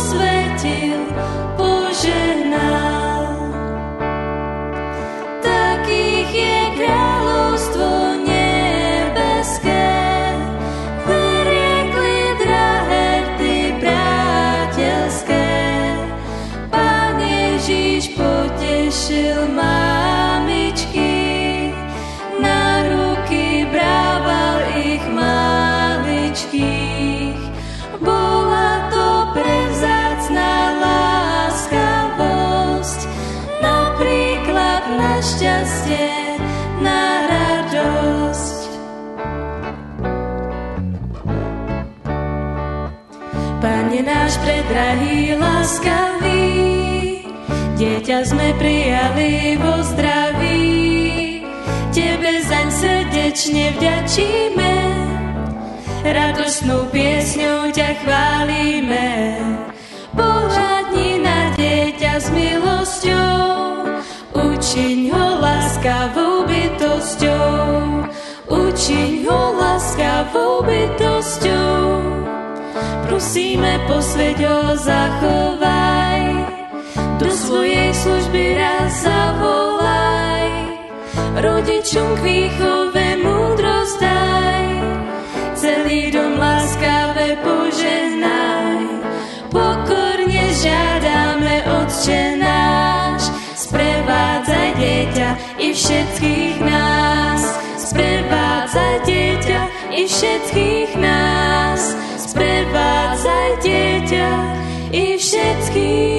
posvetil, požehnal. Takých je kráľovstvo nebeské, vyriekli drahé rty priateľské. Pán Ježiš potešil mamičky, na ruky brával ich maličkých. Bola to prevzácna láskavosť, napríklad na šťastie, na radosť. Pane náš predrahý, láskavý, dieťa sme prijali vo zdraví. Tebe zaň srdečne vďačíme, radosnú piesňou ťa chválime. Pohľadni na dieťa s milosťou, učiň ho láskavou bytosťou, učiň ho láskavou bytosťou. Prosíme, posväť ho, zachovaj, do svojej služby raz zavolaj. Rodičom k výchove múdrosť daj, celý dom láskavé požehnaj. Pokorne žiadame, Otče náš, sprevádzaj dieťa i všetkých nás. Sprevádzaj dieťa i všetkých nás. Sprevádzaj dieťa i všetkých